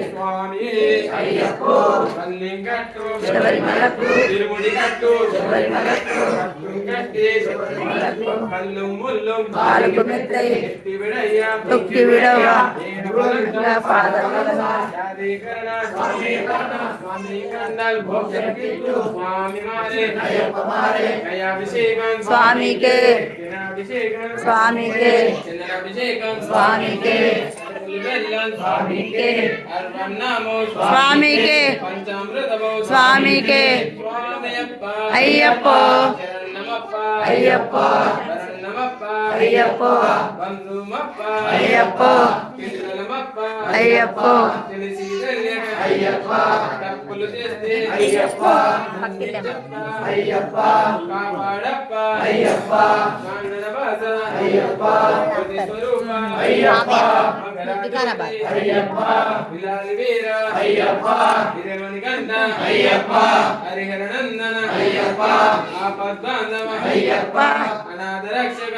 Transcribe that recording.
స్వామి అయ్యప్పో పల్లింగట్టు శబరిమలకు తిరుముడిగట్టు శబరిమలకు కట్టి శబరిమలకు కల్లు ముల్లు కాలుకు మెత్తై ఎత్తి విడయ్య తొక్కి విడవ నేను బలంగా పాదవలన యాదీకరణ స్వామీకరణల్ స్వామి మారే అయ్యప్ప మారే అభిషేకం స్వామికే అభిషేకం స్వామికే చంద్రాభిషేకం స్వామికే స్వామికే అర్వన్నామో స్వామికే పంచామృతమో స్వామికే స్వామియప్ప అయ్యప్ప శరణమప్ప అయ్యప్ప శరణమప్ప అయ్యప్ప బంధుమప్ప అయ్యప్ప కిందలమప్ప అయ్యప్ప తెలిసి తెలియక అయ్యప్ప తప్పులు చేస్తే అయ్యప్ప అయ్యప్ప కాపాడప్ప అయ్యప్ప కాండనవాస అయ్యప్ప స్వరూప అయ్యప్ప మంగళాధిపతి అయ్యప్ప విలాలి వీర అయ్యప్ప హిరమణి గంధ అయ్యప్ప హరిహర నందన అయ్యప్ప ఆపద్బాంధవ అయ్యప్ప అనాథ రక్షక